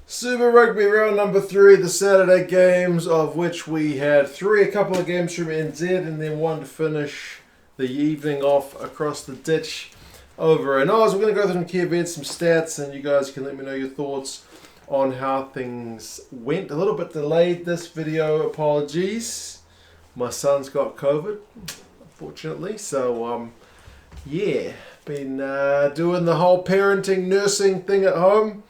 Super Rugby round number 3, the Saturday games, of which we had 3, a couple of games from NZ and then one to finish the evening off across the ditch over in Oz. We're going to go through some key events, some stats, and you guys can let me know your thoughts on how things went. A little bit delayed this video, apologies. My son's got COVID, unfortunately, so yeah, been doing the whole parenting, nursing thing at home.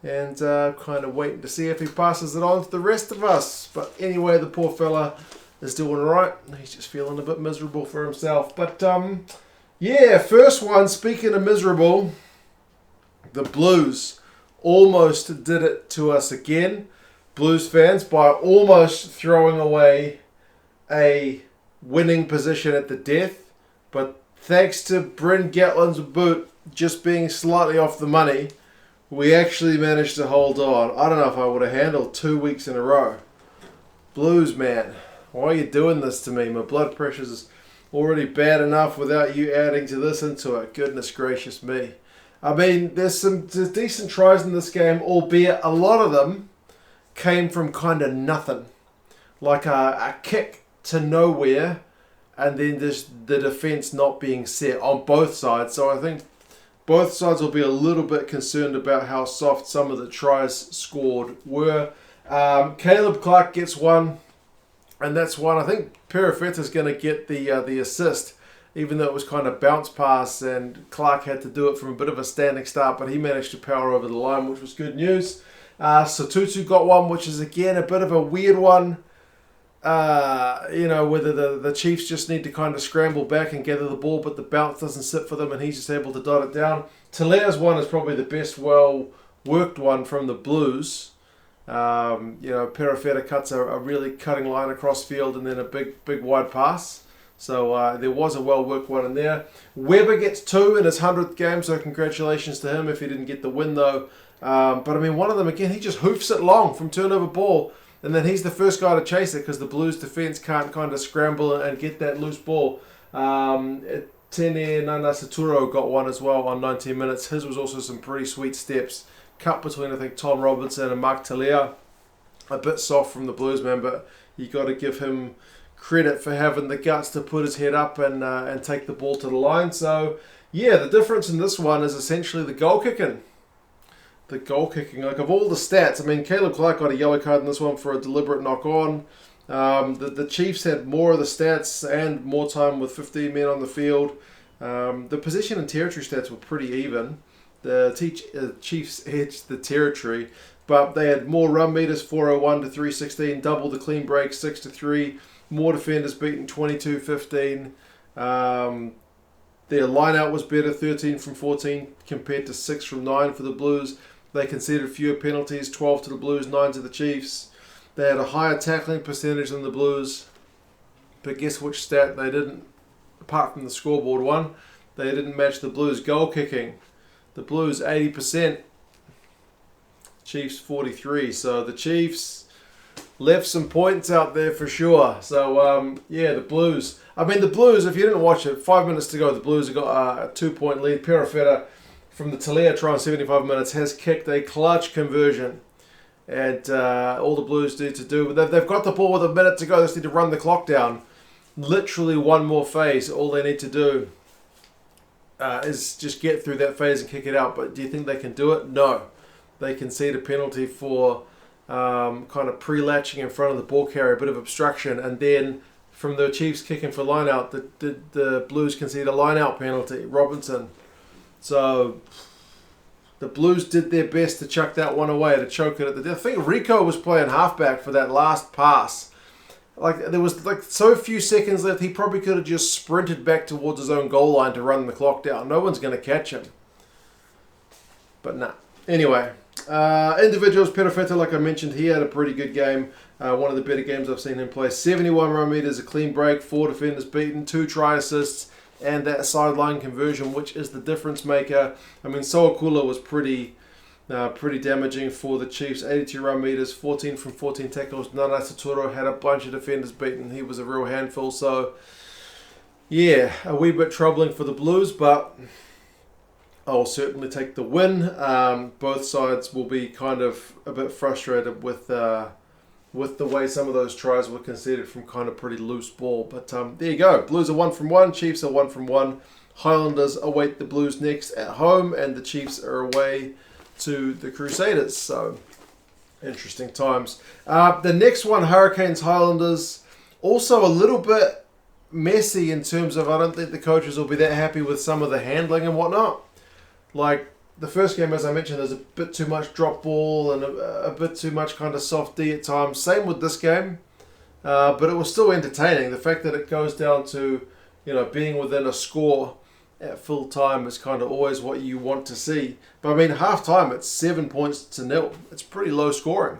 And kind of waiting to see if he passes it on to the rest of us. But anyway, the poor fella is doing alright. He's just feeling a bit miserable for himself. But yeah, first one, speaking of miserable, the Blues almost did it to us again. Blues fans, by almost throwing away a winning position at the death. But thanks to Bryn Gatland's boot just being slightly off the money, we actually managed to hold on. I don't know if I would have handled 2 weeks in a row. Blues, man, why are you doing this to me? My blood pressure's already bad enough without you adding to this into it. Goodness gracious me. I mean, there's decent tries in this game, albeit a lot of them came from kind of nothing. Like a kick to nowhere, and then just the defence not being set on both sides. So I think both sides will be a little bit concerned about how soft some of the tries scored were. Caleb Clark gets one, and that's one. I think Perifeta's going to get the assist, even though it was kind of bounce pass, and Clark had to do it from a bit of a standing start, but he managed to power over the line, which was good news. So Tutu got one, which is again a bit of a weird one. Whether the Chiefs just need to kind of scramble back and gather the ball, but the bounce doesn't sit for them and he's just able to dot it down. Talia's one is probably the best well-worked one from the Blues. Perifeta cuts a really cutting line across field and then a big wide pass. So there was a well-worked one in there. Weber gets 2 in his 100th game, so congratulations to him if he didn't get the win though. But I mean, one of them, again, he just hoofs it long from turnover ball. And then he's the first guy to chase it because the Blues defence can't kind of scramble and get that loose ball. Tene Nanasaturo got one as well on 19 minutes. His was also some pretty sweet steps. Cut between, I think, Tom Robinson and Mark Talia. A bit soft from the Blues, man, but you got to give him credit for having the guts to put his head up and take the ball to the line. So, yeah, the difference in this one is essentially the goal kicking. Like of all the stats, I mean, Caleb Clark got a yellow card in this one for a deliberate knock-on. The Chiefs had more of the stats and more time with 15 men on the field. The possession and territory stats were pretty even. The Chiefs edged the territory, but they had more run meters, 401 to 316, double the clean break, 6 to 3, more defenders beaten, 22-15. Their line-out was better, 13 from 14 compared to 6 from 9 for the Blues. They conceded fewer penalties, 12 to the Blues, 9 to the Chiefs. They had a higher tackling percentage than the Blues. But guess which stat they didn't, apart from the scoreboard one, they didn't match the Blues goal kicking. The Blues 80%, Chiefs 43. So the Chiefs left some points out there for sure. So yeah, the Blues. I mean, the Blues, if you didn't watch it, 5 minutes to go, the Blues have got a 2-point lead. Perifeta, from the Talia try in 75 minutes, has kicked a clutch conversion. And all the Blues need to do, they've got the ball with a minute to go. They just need to run the clock down. Literally one more phase. All they need to do is just get through that phase and kick it out. But do you think they can do it? No. They concede a penalty for kind of pre-latching in front of the ball carrier, a bit of obstruction. And then from the Chiefs kicking for line-out, the Blues concede a line-out penalty. Robinson. So the Blues did their best to chuck that one away, to choke it at the death. I think Rico was playing halfback for that last pass. Like, there was like so few seconds left, he probably could have just sprinted back towards his own goal line to run the clock down. No one's going to catch him. But nah. Anyway, individuals, Perifeta, like I mentioned, he had a pretty good game. One of the better games I've seen him play. 71 run meters, a clean break, 4 defenders beaten, 2 try assists, and that sideline conversion, which is the difference maker. I mean, Soakula was pretty damaging for the Chiefs. 82 run meters, 14 from 14 tackles. Nana Saturo had a bunch of defenders beaten. He was a real handful. So, yeah, a wee bit troubling for the Blues, but I'll certainly take the win. Both sides will be kind of a bit frustrated with the way some of those tries were conceded from kind of pretty loose ball. But there you go. Blues are 1 from 1. Chiefs are 1 from 1. Highlanders await the Blues next at home, and the Chiefs are away to the Crusaders. So, interesting times. The next one, Hurricanes Highlanders, also a little bit messy in terms of I don't think the coaches will be that happy with some of the handling and whatnot. Like the first game, as I mentioned, there's a bit too much drop ball and a bit too much kind of soft D at times. Same with this game, but it was still entertaining. The fact that it goes down to, being within a score at full time is kind of always what you want to see. But I mean, half time it's 7 points to 0. It's pretty low scoring,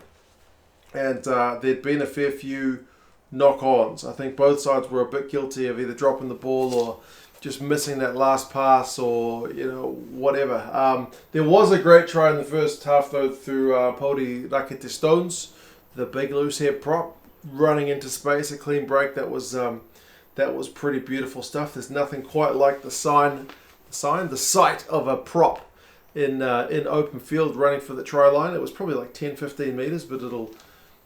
and there'd been a fair few knock-ons. I think both sides were a bit guilty of either dropping the ball or just missing that last pass or, whatever. There was a great try in the first half, though, through Pody Rakete Stones, the big loose head prop, running into space, a clean break. That was pretty beautiful stuff. There's nothing quite like the sight of a prop in open field running for the try line. It was probably like 10-15 meters, but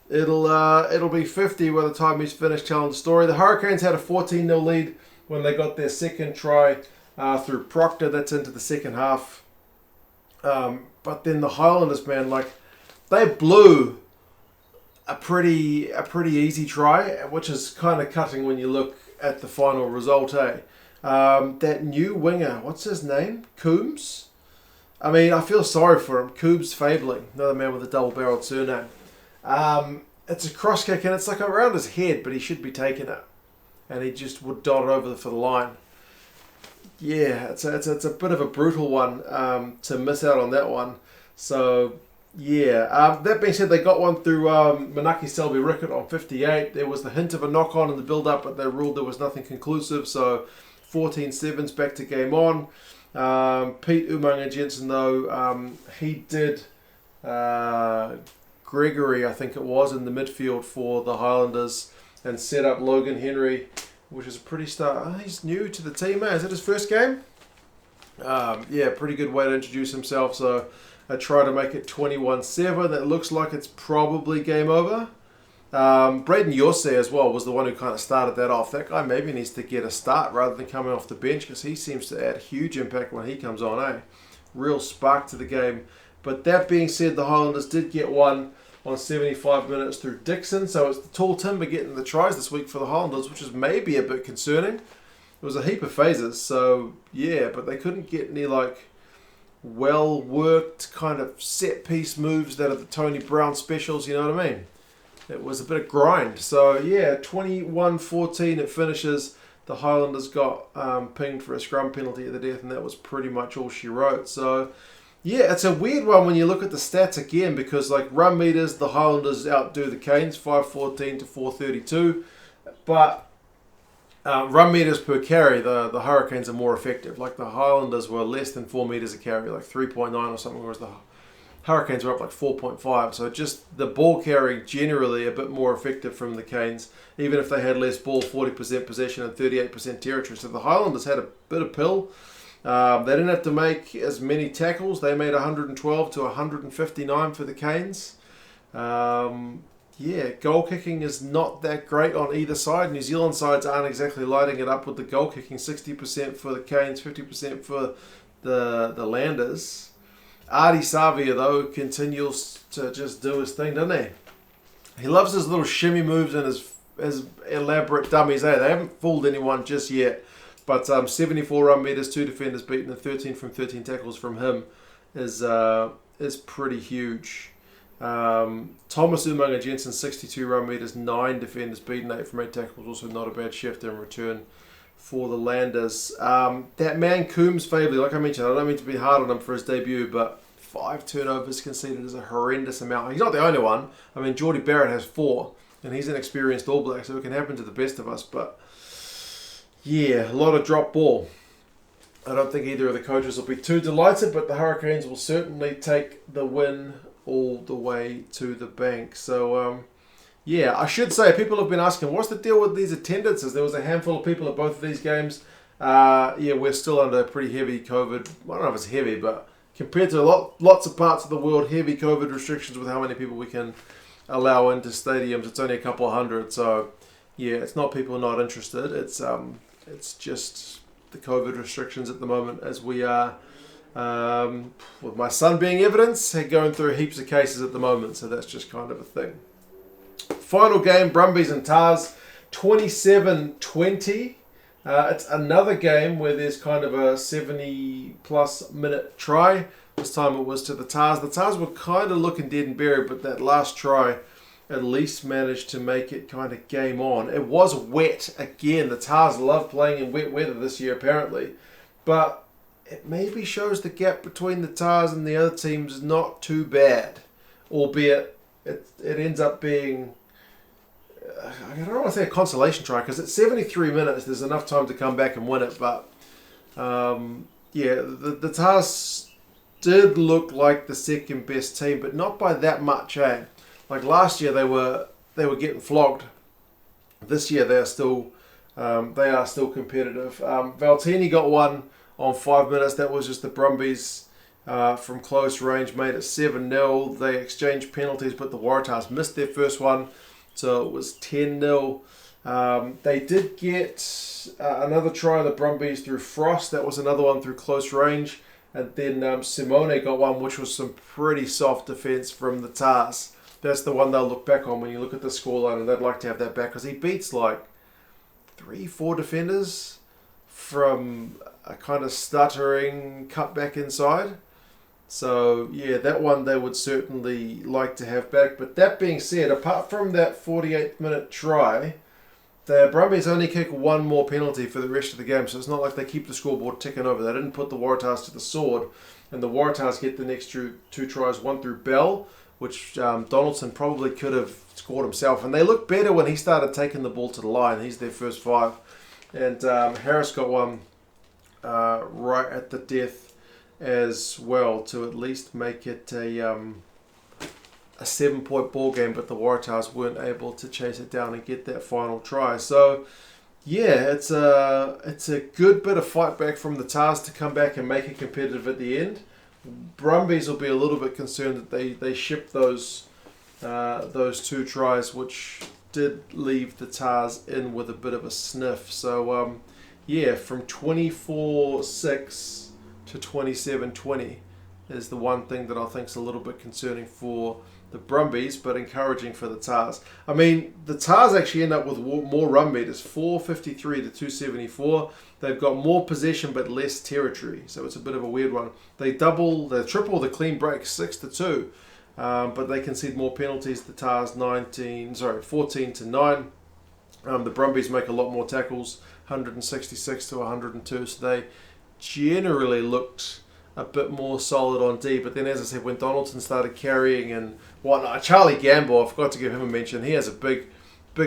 it'll be 50 by the time he's finished telling the story. The Hurricanes had a 14-0 lead when they got their second try through Proctor. That's into the second half. But then the Highlanders, man, they blew a pretty easy try, which is kind of cutting when you look at the final result, eh? That new winger, what's his name? Coombs? I mean, I feel sorry for him. Coombs Fabling, another man with a double-barreled surname. It's a cross kick and it's like around his head, but he should be taking it. And he just would dot it over for the line. Yeah, it's a bit of a brutal one to miss out on that one. So, yeah. That being said, they got one through Manaki Selby Rickett on 58. There was the hint of a knock-on in the build-up, but they ruled there was nothing conclusive. So, 14-7's back to game on. Pete Umanga Jensen, though, he did Gregory, I think it was, in the midfield for the Highlanders and set up Logan Henry, which is a pretty start. He's new to the team, eh? Is it his first game? Yeah, pretty good way to introduce himself. So I try to make it 21-7. That looks like it's probably game over. Braden Yorsey as well was the one who kind of started that off. That guy maybe needs to get a start rather than coming off the bench because he seems to add huge impact when he comes on, eh? Real spark to the game. But that being said, the Highlanders did get one on 75 minutes through Dixon. So it's the tall timber getting the tries this week for the Highlanders, which is maybe a bit concerning. It was a heap of phases, so yeah, but they couldn't get any well-worked kind of set-piece moves that are the Tony Brown specials, you know what I mean? It was a bit of grind. So yeah, 21-14 it finishes. The Highlanders got pinged for a scrum penalty at the death, and that was pretty much all she wrote. So yeah, it's a weird one when you look at the stats again because run meters, the Highlanders outdo the Canes 514 to 432, but run meters per carry, the Hurricanes are more effective. The Highlanders were less than 4 meters a carry, 3.9 or something, whereas the Hurricanes were up 4.5. So just the ball carrying generally a bit more effective from the Canes, even if they had less ball, 40% possession and 38% territory. So the Highlanders had a bit of pill. They didn't have to make as many tackles. They made 112 to 159 for the Canes. Yeah, goal kicking is not that great on either side. New Zealand sides aren't exactly lighting it up with the goal kicking. 60% for the Canes, 50% for the Landers. Artie Savia, though, continues to just do his thing, doesn't he? He loves his little shimmy moves and his elaborate dummies. They haven't fooled anyone just yet. But 74 run meters, 2 defenders beaten, and 13 from 13 tackles from him is pretty huge. Thomas Umanga Jensen, 62 run meters, 9 defenders beaten, 8 from 8 tackles. Also not a bad shift in return for the Landers. That man Coombs Fabling, like I mentioned, I don't mean to be hard on him for his debut, but 5 turnovers conceded is a horrendous amount. He's not the only one. I mean, Geordie Barrett has 4, and he's an experienced All Black, so it can happen to the best of us, but yeah, a lot of drop ball. I don't think either of the coaches will be too delighted, but the Hurricanes will certainly take the win all the way to the bank. So, yeah, I should say, people have been asking, what's the deal with these attendances? There was a handful of people at both of these games. Yeah, we're still under pretty heavy COVID. I don't know if it's heavy, but compared to lots of parts of the world, heavy COVID restrictions with how many people we can allow into stadiums. It's only a couple of hundred, so yeah, it's not people not interested. It's just the COVID restrictions at the moment, as we are, with my son being evidence, going through heaps of cases at the moment, so that's just kind of a thing. Final game, Brumbies and Tars, 27-20. It's another game where there's kind of a 70-plus minute try. This time it was to the Tars. The Tars were kind of looking dead and buried, but that last try at least managed to make it kind of game on. It was wet again. The Tars love playing in wet weather this year, apparently. But it maybe shows the gap between the Tars and the other teams is not too bad. Albeit it ends up being, I don't want to say a consolation try, because at 73 minutes there's enough time to come back and win it. But yeah, the Tars did look like the second best team, but not by that much, eh? Like last year they were getting flogged. This year they are still competitive. Valtini got one on 5 minutes. That was just the Brumbies from close range, made it 7-0. They exchanged penalties, but the Waratahs missed their first one, so it was 10-0. They did get another try of the Brumbies through Frost. That was another one through close range. And then Simone got one, which was some pretty soft defence from the Tars. That's the one they'll look back on when you look at the scoreline, and they'd like to have that back, because he beats like 3-4 defenders from a kind of stuttering cut back inside. So yeah, that one they would certainly like to have back. But that being said, apart from that 48-minute try, the Brumbies only kick one more penalty for the rest of the game, so it's not like they keep the scoreboard ticking over. They didn't put the Waratahs to the sword, and the Waratahs get the next two tries, one through Bell, which Donaldson probably could have scored himself. And they looked better when he started taking the ball to the line. He's their first 5. And Harris got one right at the death as well to at least make it a 7-point ball game, but the Waratahs weren't able to chase it down and get that final try. So yeah, it's a good bit of fight back from the Tars to come back and make it competitive at the end. Brumbies will be a little bit concerned that they shipped those 2 tries, which did leave the Tars in with a bit of a sniff. So yeah, from 24-6 to 27-20 is the one thing that I think is a little bit concerning for the Brumbies, but encouraging for the Tars. I mean, the Tars actually end up with more run meters, 453 to 274. They've got more possession but less territory, so it's a bit of a weird one. They triple the clean break, 6 to 2, but they concede more penalties. The Tars 14 to 9. The Brumbies make a lot more tackles, 166 to 102. So they generally looked a bit more solid on D. But then, as I said, when Donaldson started carrying and whatnot, Charlie Gamble, I forgot to give him a mention. He has a big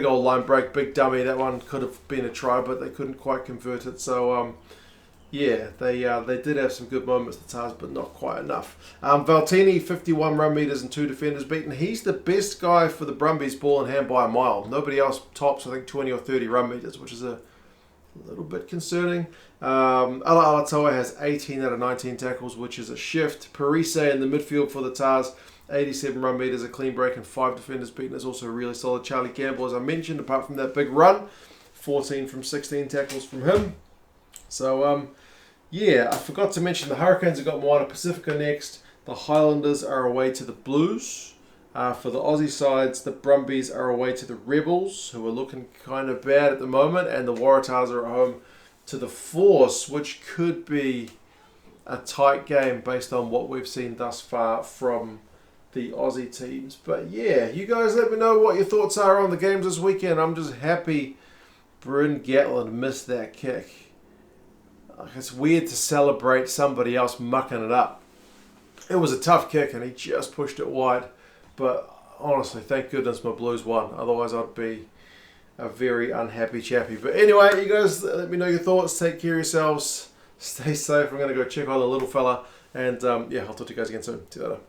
old line break, big dummy. That one could have been a try, but they couldn't quite convert it. So, yeah, they did have some good moments, the Tars, but not quite enough. Valtini, 51 run meters and 2 defenders beaten. He's the best guy for the Brumbies ball in hand by a mile. Nobody else tops, I think, 20 or 30 run meters, which is a little bit concerning. Alatoa has 18 out of 19 tackles, which is a shift. Parise in the midfield for the Tars, 87 run meters, a clean break, and 5 defenders beaten is also really solid. Charlie Gamble, as I mentioned, apart from that big run, 14 from 16 tackles from him. So, yeah, I forgot to mention the Hurricanes have got Moana Pacifica next. The Highlanders are away to the Blues. For the Aussie sides, the Brumbies are away to the Rebels, who are looking kind of bad at the moment, and the Waratahs are at home to the Force, which could be a tight game based on what we've seen thus far from the Aussie teams. But yeah, you guys let me know what your thoughts are on the games this weekend. I'm just happy Bryn Gatland missed that kick. It's weird to celebrate somebody else mucking it up. It was a tough kick and he just pushed it wide. But honestly, thank goodness my Blues won. Otherwise, I'd be a very unhappy chappy. But anyway, you guys let me know your thoughts. Take care of yourselves. Stay safe. I'm going to go check on the little fella. And yeah, I'll talk to you guys again soon. See you later.